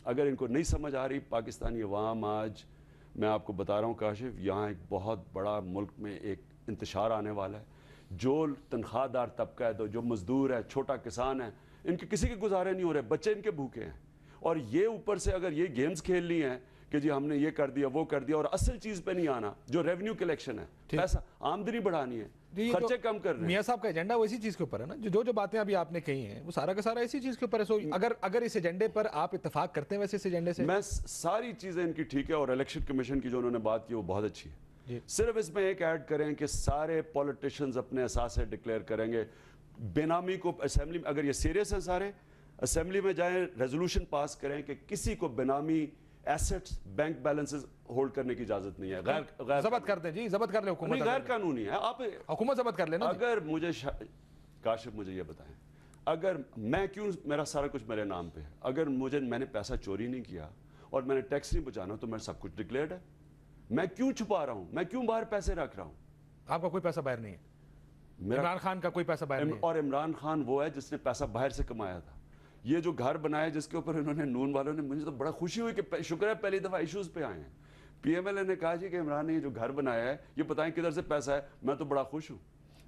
اگر ان کو نہیں سمجھ آ رہی پاکستانی عوام آج میں آپ کو بتا رہا ہوں کاشف یہاں ایک بہت بڑا ملک میں ایک انتشار آنے والا ہے جو تنخواہ دار طبقہ ہے جو مزدور ہے چھوٹا کسان ہے ان کے کسی کے گزارے نہیں ہو رہے بچے ان کے بھوکے ہیں اور یہ اوپر سے اگر یہ گیمز کھیل لی ہیں کہ جی ہم نے یہ کر دیا وہ کر دیا اور اصل چیز پہ نہیں آنا جو ریونیو کلیکشن ہے پیسہ آمدنی بڑھانی ہے خرچے کم کر رہے ہیں میاں صاحب کا ایجنڈا وہ اسی چیز کے اوپر ہے نا جو باتیں ابھی آپ نے کہی ہیں وہ سارا کا سارا اسی چیز کے اوپر ہے اگر اس ایجنڈے پر آپ اتفاق کرتے ہیں ویسے اس ایجنڈے سے میں ساری چیزیں ان کی ٹھیک ہے اور الیکشن کمیشن کی جو انہوں نے بات کی وہ بہت اچھی ہے صرف اس میں ایک ایڈ کریں کہ سارے پولیٹیشنز اپنے اثاثے ڈکلیئر کریں گے بے نامی کو اسمبلی میں اگر یہ سیریس ہیں سارے اسمبلی میں جائیں ریزولوشن پاس کریں کہ کسی کو بے نامی ایسٹس بینک بیلنسز ہولڈ کرنے کی اجازت نہیں ہے غیر ضبط کر دیں جی ضبط کر لیں حکومت غیر قانونی ہے آپ حکومت ضبط کر لینا اگر مجھے کاشف مجھے یہ بتائیں اگر میں کیوں میرا سارا کچھ میرے نام پہ ہے اگر میں نے پیسہ چوری نہیں کیا اور میں نے ٹیکس نہیں بچانا تو میں سب کچھ ڈکلیئرڈ ہے میں کیوں چھپا رہا ہوں میں کیوں باہر پیسے رکھ رہا ہوں آپ کا کوئی پیسہ باہر نہیں ہے عمران خان کا کوئی پیسہ باہر نہیں ہے اور عمران خان وہ ہے جس نے پیسہ باہر سے کمایا تھا یہ جو گھر بنایا جس کے اوپر انہوں نے نون والوں نے مجھے تو بڑا خوشی ہوئی کہ شکر ہے پہلی دفعہ ایشوز پہ آئے ہیں پی ایم ایل اے نے کہا جی کہ عمران نے یہ جو گھر بنایا ہے یہ بتائیں کدھر سے پیسہ ہے میں تو بڑا خوش ہوں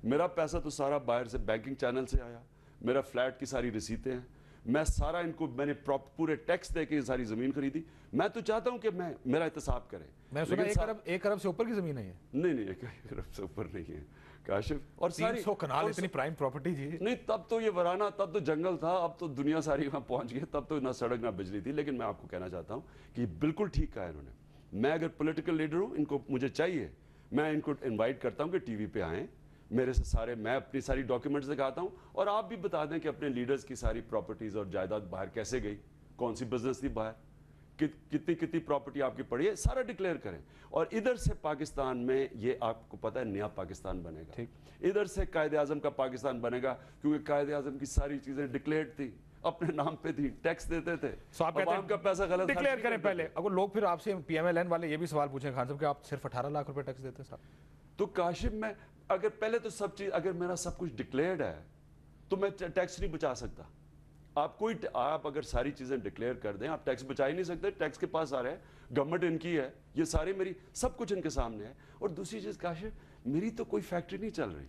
میرا پیسہ تو سارا باہر سے بینکنگ چینل سے آیا میرا فلیٹ کی ساری رسیتیں ہیں میں سارا ان کو میں نے پورے ٹیکس دے کے یہ ساری زمین خریدی میں تو چاہتا ہوں کہ میرا احتساب کریں میں سنا ایک ارب سے اوپر کی زمین ہے یہ نہیں ایک ارب سے اوپر نہیں ہے کاشف اور 300 کنال اتنی پرائم پراپرٹی جی نہیں تب تو یہ ورانا تب تو جنگل تھا اب تو دنیا ساری وہاں پہنچ گئی تب تو نہ سڑک نہ بجلی تھی لیکن میں آپ کو کہنا چاہتا ہوں کہ یہ بالکل ٹھیک کہا ہے انہوں نے میں اگر پولیٹیکل لیڈر ہوں ان کو مجھے چاہیے میں ان کو انوائٹ کرتا ہوں کہ ٹی وی پہ آئیں میرے سے سارے میں اپنی ساری ڈاکیومنٹس دکھاتا ہوں اور آپ بھی بتا دیں کہ اپنے لیڈرز کی ساری پراپرٹیز اور جائیداد باہر کیسے گئی کون سی بزنس تھی باہر کتنی پراپرٹی آپ کی پڑی ہے سارا ڈکلیئر کریں اور ادھر سے پاکستان میں یہ آپ کو پتہ ہے نیا پاکستان بنے گا ادھر سے قائد اعظم کا پاکستان بنے گا کیونکہ قائد اعظم کی ساری چیزیں ڈکلیئرڈ تھی اپنے نام پہ تھی ٹیکس دیتے تھے عوام کا پیسہ غلط ڈکلیئر کریں پہلے اگر لوگ پھر آپ سے پی ایم ایل این والے یہ بھی سوال پوچھیں خان صاحب کہ آپ صرف 18 لاکھ روپے ٹیکس دیتے ہیں صاحب تو کاشف میں اگر پہلے تو سب چیز اگر میرا سب کچھ ڈکلیئرڈ ہے تو میں ٹیکس نہیں بچا سکتا آپ اگر ساری چیزیں ڈکلیئر کر دیں آپ ٹیکس بچا ہی نہیں سکتے ٹیکس کے پاس آ رہے ہیں گورنمنٹ ان کی ہے یہ ساری میری سب کچھ ان کے سامنے ہے اور دوسری چیز کاشف میری تو کوئی فیکٹری نہیں چل رہی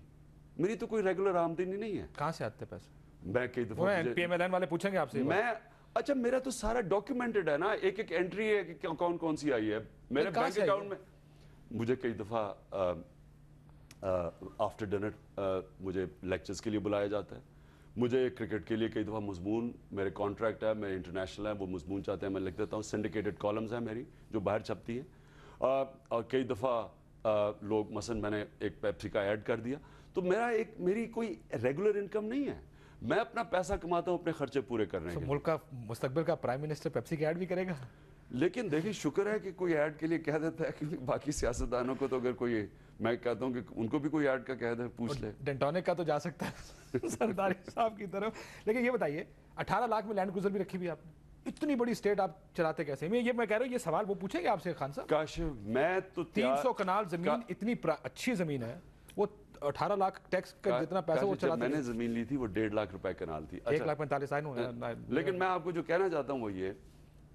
میری تو کوئی ریگولر آمدنی نہیں ہے کہاں سے آتے پیسے میں کئی دفعہ پی ایم ایل این والے پوچھیں گے آپ سے میں اچھا میرا تو سارا ڈاکیومنٹڈ ہے نا ایک انٹری ہے کہ کون سی آئی ہے میرے بینک اکاؤنٹ میں مجھے کئی دفعہ آفٹر ڈنر مجھے لیکچرز کے لیے بلایا جاتا ہے مجھے کرکٹ کے لیے کئی دفعہ مضمون میرے کانٹریکٹ ہے میرے انٹرنیشنل ہے وہ مضمون چاہتے ہیں میں لکھ دیتا ہوں سنڈیکیٹڈ کالمز ہیں میری جو باہر چھپتی ہیں اور کئی دفعہ لوگ مثلا میں نے ایک پیپسی کا ایڈ کر دیا تو میری کوئی ریگولر انکم نہیں ہے میں اپنا پیسہ کماتا ہوں اپنے خرچے پورے کرنے کے ملک کا مستقبل کا پرائم منسٹر پیپسی کا ایڈ بھی کرے گا لیکن دیکھیں شکر ہے کہ کوئی ایڈ کے لیے کہہ دیتا ہے کیونکہ باقی سیاستدانوں کو تو اگر کوئی میں کہتا ہوں کہ ان کو بھی کوئی ایڈ کا کہہ دے پوچھ لے ڈینٹونک کا تو جا سکتا ہے سرداری صاحب کی طرف لیکن یہ بتائیے 18 لاکھ میں لینڈ کروزر بھی رکھی ہوئی آپ نے اتنی بڑی اسٹیٹ آپ چلاتے کیسے میں کہہ رہا ہوں یہ سوال وہ پوچھیں گے آپ سے خان صاحب کاشف میں تو 300 کنال زمین اتنی اچھی زمین ہے وہ 18 لاکھ ٹیکس کا جتنا پیسہ وہ چلاتے میں نے زمین لی تھی وہ 1.5 لاکھ روپے کنال تھی 1,45,000 لیکن میں آپ کو جو کہنا چاہتا ہوں وہ یہ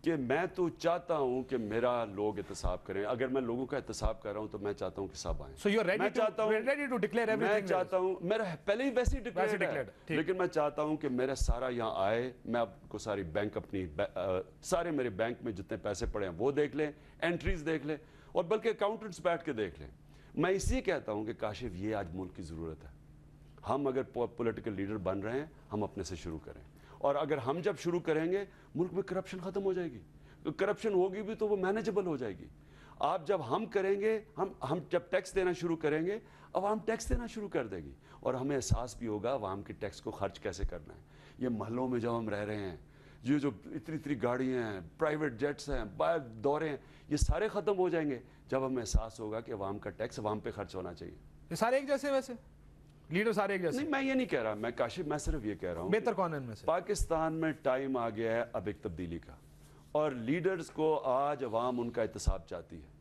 کہ میں تو چاہتا ہوں کہ میرا لوگ احتساب کریں اگر میں لوگوں کا احتساب کر رہا ہوں تو میں چاہتا ہوں کہ سب آئیں میں چاہتا ہوں میرا پہلے ہی ویسے ہی ڈکلیئرڈ ہے لیکن میں چاہتا ہوں کہ میرا سارا یہاں آئے میں آپ کو ساری بینک اپنی سارے میرے بینک میں جتنے پیسے پڑے ہیں وہ دیکھ لیں انٹریز دیکھ لیں اور بلکہ اکاؤنٹنٹس بیٹھ کے دیکھ لیں میں اسی کہتا ہوں کہ کاشف یہ آج ملک کی ضرورت ہے ہم اگر پولیٹیکل لیڈر بن رہے ہیں ہم اپنے سے شروع کریں اور اگر ہم جب شروع کریں گے ملک میں کرپشن ختم ہو جائے گی کرپشن ہوگی بھی تو وہ مینیجبل ہو جائے گی آپ جب ہم کریں گے ہم جب ٹیکس دینا شروع کریں گے عوام ٹیکس دینا شروع کر دے گی اور ہمیں احساس بھی ہوگا عوام کے ٹیکس کو خرچ کیسے کرنا ہے یہ محلوں میں جب ہم رہ رہے ہیں یہ جو اتنی گاڑیاں ہیں پرائیویٹ جیٹس ہیں باہر دورے ہیں یہ سارے ختم ہو جائیں گے جب ہمیں احساس ہوگا کہ عوام کا ٹیکس عوام پہ خرچ ہونا چاہیے یہ سارے ایک جیسے ویسے لیڈر سارے ایک جیسے نہیں میں یہ نہیں کہہ رہا میں کاشف میں صرف یہ کہہ رہا ہوں بہتر کون ہے ان میں سے پاکستان میں ٹائم آ گیا ہے اب ایک تبدیلی کا اور لیڈرز کو آج عوام ان کا احتساب چاہتی ہے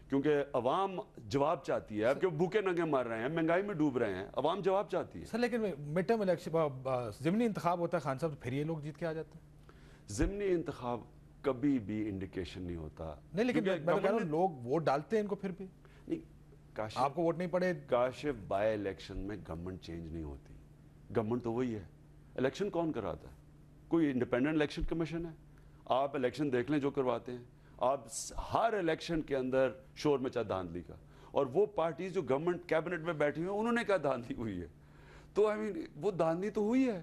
کیونکہ عوام جواب چاہتی ہے اب کہ بھوکے ننگے مر رہے ہیں مہنگائی میں ڈوب رہے ہیں عوام جواب چاہتی ہے سر لیکن مڈ ٹرم الیکشن ضمنی انتخاب ہوتا ہے خان صاحب پھر یہ لوگ جیت کے آ جاتے ہیں ضمنی انتخاب کبھی بھی انڈیکیشن نہیں ہوتا. نہیں لیکن میں کہہ رہا ہوں لوگ ووٹ ڈالتے ہیں ان کو پھر بھی. نہیں آپ کو ووٹ نہیں پڑے. کاشف بائی الیکشن میں گورنمنٹ چینج نہیں ہوتی, گورنمنٹ تو وہی ہے. الیکشن کون کراتا ہے؟ کوئی انڈیپینڈنٹ الیکشن کمیشن ہے؟ آپ الیکشن دیکھ لیں جو کرواتے ہیں, آپ ہر الیکشن کے اندر شور مچا دھاندلی کا, اور وہ پارٹیز جو گورنمنٹ کیبنٹ میں بیٹھی ہوئی ہیں انہوں نے کہا دھاندلی ہوئی ہے, تو وہ دھاندلی تو ہوئی ہے.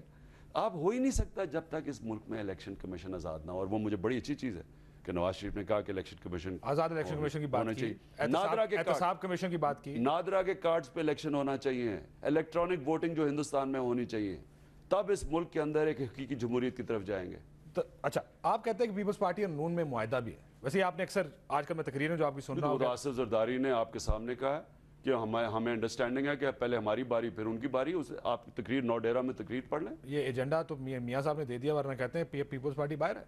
آپ ہو ہی نہیں سکتا جب تک اس ملک میں الیکشن کمیشن آزاد نہ ہو, اور وہ مجھے بڑی اچھی چیز ہے کہ نواز شریف نے کہا کہ الیکشن کمیشن آزاد الیکشن کمیشن کی بات کی, احتساب کمیشن کی بات کی, نادرا کے کارڈز پہ الیکشن ہونا چاہیے, الیکٹرانک ووٹنگ جو ہندوستان میں ہونی چاہیے, تب اس ملک کے اندر ایک حقیقی جمہوریت کی طرف جائیں گے. اچھا آپ کہتے ہیں کہ پیپلز پارٹی اور نون میں معاہدہ بھی ہے, ویسے آپ نے اکثر آج کل میں تقریریں جو آپ کی سن رہا ہوں, آصف زرداری نے آپ کے سامنے کہا ہے کہ ہمیں انڈرسٹینڈنگ ہے کہ پہلے ہماری باری پھر ان کی باری, آپ کی تقریر نوڈیرا میں تقریر پڑھ لیں. یہ ایجنڈا تو میاں صاحب نے دے دیا, ورنہ کہتے ہیں پیپلز پارٹی باہر ہے.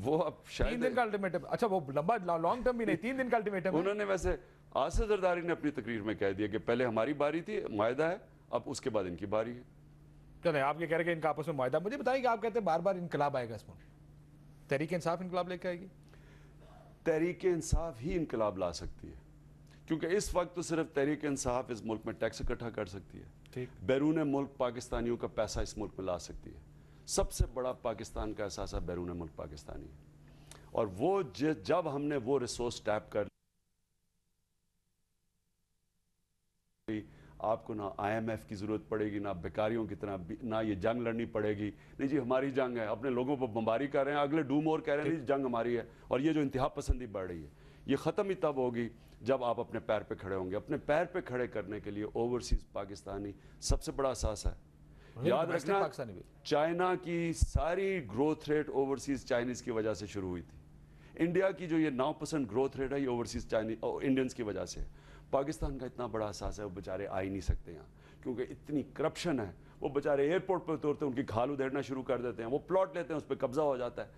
وہ اب شاید 3 دن کا الٹیمیٹم, اچھا وہ لمبا لانگ ٹرم بھی نہیں, 3 دن کا الٹیمیٹم. انہوں نے ویسے آصف زرداری نے اپنی تقریر میں کہہ دیا کہ پہلے ہماری باری تھی, معاہدہ ہے, اب اس کے بعد ان کی باری ہے. چلیں آپ یہ کہہ رہے ہیں کہ ان کا آپس میں معاہدہ. مجھے بتائیے کہ آپ کہتے ہیں بار بار انقلاب آئے گا اس ملک, تحریک انصاف انقلاب لے کے آئے گی؟ تحریک انصاف ہی انقلاب لا سکتی ہے, کیونکہ اس وقت تو صرف تحریک انصاف اس ملک میں ٹیکس اکٹھا کر سکتی ہے, بیرون ملک پاکستانیوں کا پیسہ اس ملک میں لا سکتی ہے. سب سے بڑا پاکستان کا اثاثہ بیرون ملک پاکستانی ہے, اور وہ جب ہم نے وہ ریسورس ٹیپ کر آپ کو نہ آئی ایم ایف کی ضرورت پڑے گی, نہ بیکاریوں کی طرح, نہ یہ جنگ لڑنی پڑے گی. نہیں جی ہماری جنگ ہے, اپنے لوگوں پر بمباری کر رہے ہیں, اگلے ڈو مور کہہ رہے ہیں جنگ ہماری ہے. اور یہ جو انتہا پسندی بڑھ رہی ہے, یہ ختم ہی تب ہوگی جب آپ اپنے پیر پہ کھڑے ہوں گے. اپنے پیر پہ کھڑے کرنے کے لیے اوورسیز پاکستانی سب سے بڑا اثاثہ ہے. یاد رکھنا چائنا کی ساری گروتھ ریٹ اوورسیز چائنیز کی وجہ سے شروع ہوئی تھی. انڈیا کی جو یہ 9% گروتھ ریٹ ہے یہ اوورسیز انڈینز کی وجہ سے. پاکستان کا اتنا بڑا اثاثہ ہے, وہ بیچارے آ ہی نہیں سکتے یہاں کیونکہ اتنی کرپشن ہے. وہ بیچارے ایئرپورٹ پہ اترتے ہیں, ان کی کھال ادھیڑنا شروع کر دیتے ہیں, وہ پلاٹ لیتے ہیں, اس پہ قبضہ ہو جاتا ہے.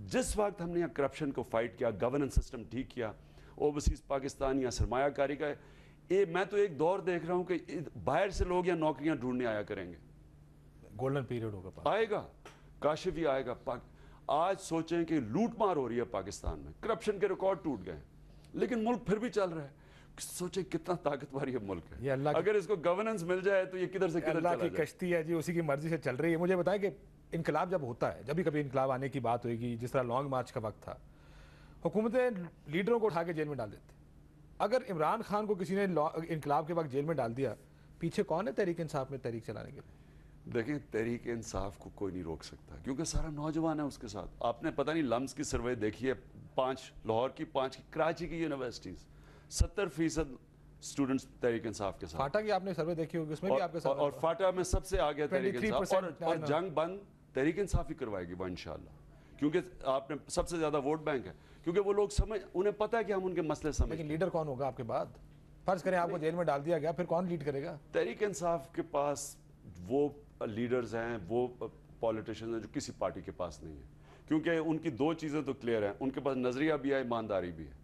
جس وقت ہم نے یہاں کرپشن کو فائٹ کیا, گورننس سسٹم ٹھیک کیا, اوورسیز پاکستان یا سرمایہ کاری کا, میں تو ایک دور دیکھ رہا ہوں کہ باہر سے لوگ یا نوکریاں ڈھونڈنے آیا کریں گے. گولڈن پیریڈ ہوگا, آئے گا, کاشف ہی آئے گا. آج سوچیں کہ لوٹ مار ہو رہی ہے پاکستان میں, کرپشن کے ریکارڈ ٹوٹ گئے, لیکن ملک پھر بھی چل رہا ہے. سوچیں کتنا طاقتور یہ ملک ہے. اگر اس کو گورننس مل جائے تو یہ کدھر سے کدھر چلا جائے. اللہ کی کشتی ہے جی, اسی کی مرضی سے چل رہی ہے. مجھے بتائیں کہ انقلاب جب ہوتا ہے, جب بھی کبھی انقلاب آنے کی بات ہوئے گی, جس طرح لانگ مارچ کا وقت تھا, حکومتیں لیڈروں کو اٹھا کے جیل میں ڈال دیتے. اگر عمران خان کو کسی نے انقلاب کے وقت جیل میں ڈال دیا, پیچھے کون ہے تحریک انصاف میں تحریک چلانے کے لیے؟ دیکھیں تحریک انصاف کو کوئی نہیں روک سکتا, کیونکہ سارا نوجوان ہے اس کے ساتھ. آپ نے پتہ نہیں لمس کی سروے دیکھی ہے, 5 لاہور کی, 5 کراچی کی یونیورسٹیز, 70% اسٹوڈنٹس تحریک انصاف کے ساتھ. فاٹا کی آپ نے سروے دیکھی ہوگی, اس میں بھی آپ کے ساتھ, اور فاٹا میں سب سے آگے تحریک انصاف, اور جنگ بند تحریک انصاف ہی کروائے گی وہ انشاءاللہ, کیونکہ آپ نے سب سے زیادہ ووٹ بینک ہے, کیونکہ وہ لوگ انہیں پتہ ہے کہ ہم ان کے مسئلے سمجھتے ہیں. لیکن لیڈر کون ہوگا آپ کے بعد؟ فرض کریں آپ کو جیل میں ڈال دیا گیا, پھر کون لیڈ کرے گا؟ تحریک انصاف کے پاس وہ لیڈرز ہیں, وہ پولیٹیشنز ہیں جو کسی پارٹی کے پاس نہیں ہیں, کیونکہ ان کی 2 چیزیں تو کلیئر ہیں, ان کے پاس نظریہ بھی ہے, ایمانداری بھی ہے.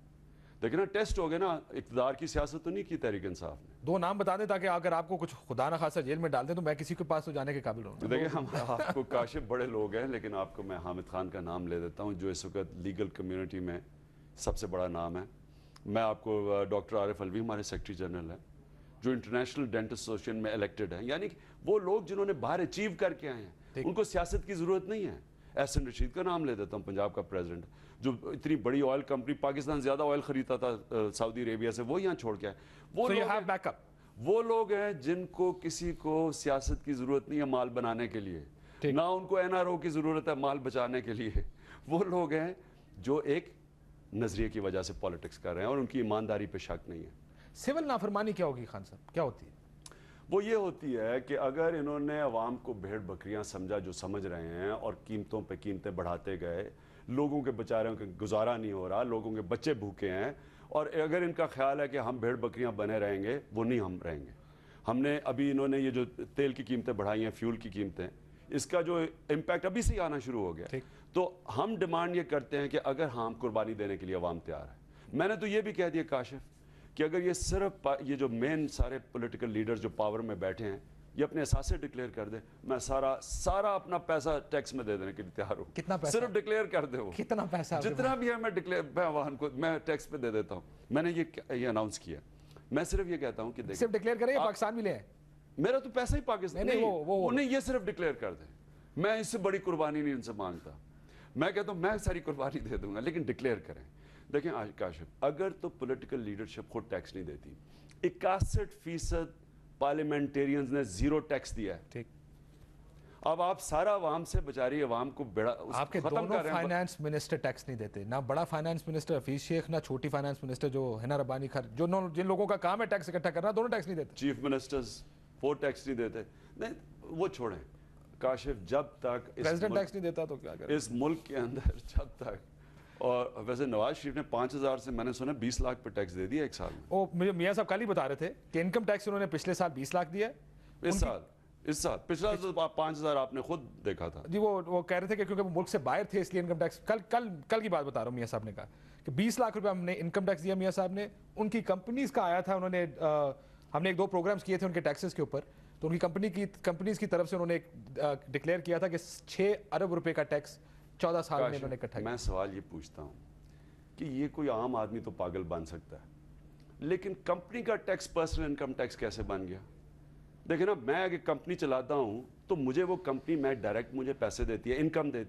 دیکھیں نا ٹیسٹ ہو گئے نا, اقتدار کی سیاست تو نہیں کی تحریک انصاف نے. 2 نام بتا دیں تاکہ اگر آپ کو کچھ خدا نہ خاصا جیل میں ڈال دیں تو میں کسی کے پاس تو جانے کے قابل ہوں. دیکھیں ہم آپ کو کاشف بڑے لوگ ہیں, لیکن آپ کو میں حامد خان کا نام لے دیتا ہوں, جو اس وقت لیگل کمیونٹی میں سب سے بڑا نام ہے. میں آپ کو ڈاکٹر عارف الوی ہمارے سیکرٹری جنرل ہیں, جو انٹرنیشنل ڈینٹسٹ ایسوسیشن میں الیکٹڈ ہیں, یعنی وہ لوگ جنہوں نے باہر اچیو کر کے آئے ہیں, ان کو سیاست کی ضرورت نہیں ہے. احسن رشید کا نام لے دیتا ہوں, پنجاب کا پریزیڈنٹ, جو اتنی بڑی آئل کمپنی, پاکستان زیادہ آئل خریدتا تھا سعودی عربیہ سے, وہ یہاں چھوڑ کے آئے. وہ لوگ ہیں جن کو کسی کو سیاست کی ضرورت نہیں ہے مال بنانے کے لیے, نہ ان کو این آر او کی ضرورت ہے مال بچانے کے لیے. وہ لوگ ہیں جو ایک نظریے کی وجہ سے پالیٹکس کر رہے ہیں, اور ان کی ایمانداری پہ شک نہیں ہے. سول نافرمانی کیا ہوگی خان صاحب, کیا ہوتی ہے؟ وہ یہ ہوتی ہے کہ اگر انہوں نے عوام کو بھیڑ بکریاں سمجھا جو سمجھ رہے ہیں, اور قیمتوں پہ قیمتیں بڑھاتے گئے, لوگوں کے بیچاروں کے گزارا نہیں ہو رہا, لوگوں کے بچے بھوکے ہیں, اور اگر ان کا خیال ہے کہ ہم بھیڑ بکریاں بنے رہیں گے, وہ نہیں ہم رہیں گے. ہم نے ابھی انہوں نے یہ جو تیل کی قیمتیں بڑھائی ہیں, فیول کی قیمتیں, اس کا جو امپیکٹ ابھی سے ہی آنا شروع ہو گیا. تو ہم ڈیمانڈ یہ کرتے ہیں کہ اگر ہم قربانی دینے کے لیے عوام تیار ہے. میں نے تو یہ بھی کہہ دیا کاشف کہ اگر یہ صرف یہ جو مین سارے پولیٹیکل لیڈر جو پاور میں بیٹھے ہیں, یہ اپنے اثاثے ڈکلیئر کر دے, میں سارا اپنا پیسہ ٹیکس میں دے دینے کے لیے تیار ہوں. کتنا پیسہ؟ صرف ڈکلیئر کر دے, وہ کتنا پیسہ جتنا بھی ہے میں ٹیکس پہ دے دیتا ہوں. میں نے یہ اناؤنس کیا. میں صرف یہ کہتا ہوں کہ دیکھیں, صرف ڈکلیئر کریں, پاکستان بھی لے آئیں. میرا تو پیسہ ہی پاکستان نہیں, یہ صرف ڈکلیئر کر دیں. میں اس سے بڑی قربانی نہیں ان سے مانگتا. میں کہتا ہوں میں ساری قربانی دے دوں گا, لیکن ڈکلیئر کریں. دیکھیں کاشف, اگر تو پولیٹیکل لیڈرشپ خود ٹیکس نہیں دیتی, 61% پارلیمنٹیرینز نے 0 ٹیکس دیا ہے. ٹھیک. اب آپ سارا عوام سے بچاری عوام کو بڑا آپ کے دونوں فائنانس منسٹر ٹیکس نہیں دیتے, نہ بڑا فائنانس منسٹر حفیظ شیخ, نہ چھوٹی فائنانس منسٹر جو ہنا ربانی جن لوگوں کا کام ہے ٹیکس اکٹھا کرنا, دونوں ٹیکس نہیں دیتے. چیف منسٹرز 4 ٹیکس نہیں دیتے. نہیں وہ چھوڑیں کاشف, جب تک پریزیڈنٹ ٹیکس نہیں دیتا تو کیا کریں اس ملک کے اندر, جب تک. اور ویسے نواز شریف نے 5000 سے میں نے سنا 20 لاکھ پہ ٹیکس دے دیا ایک سال میں. وہ میاں صاحب کل ہی بتا رہے تھے کہ انکم ٹیکس انہوں نے پچھلے سال 20 لاکھ دیا ہے. اس سال پچھلا 5000 آپ نے خود دیکھا تھا جی. وہ کہہ رہے تھے کہ کیونکہ وہ ملک سے باہر تھے اس لیے انکم ٹیکس, کل کی بات بتا رہا ہوں. میاں صاحب نے کہا کہ 20 لاکھ روپے ہم نے انکم ٹیکس دیا میاں صاحب نے. ان کی کمپنیز کا آیا تھا, انہوں نے ہم نے 1-2 پروگرامز کیے تھے ان کے ٹیکسز کے اوپر, تو ان کی کمپنیز کی طرف سے انہوں نے ڈکلیئر کیا تھا کہ 6 ارب روپے کا ٹیکس 14 سال میں انہوں نے اکٹھا کیا. میں سوال یہ پوچھتا ہوں کہ یہ کوئی عام آدمی تو پاگل بن سکتا ہے, لیکن کمپنی کا ٹیکس پرسنل انکم ٹیکس کیسے بن گیا؟ دیکھیں نا, میں اگر کمپنی چلاتا ہوں تو مجھے وہ کمپنی میں ڈائریکٹ مجھے پیسے دیتی ہے, انکم دیتی ہے.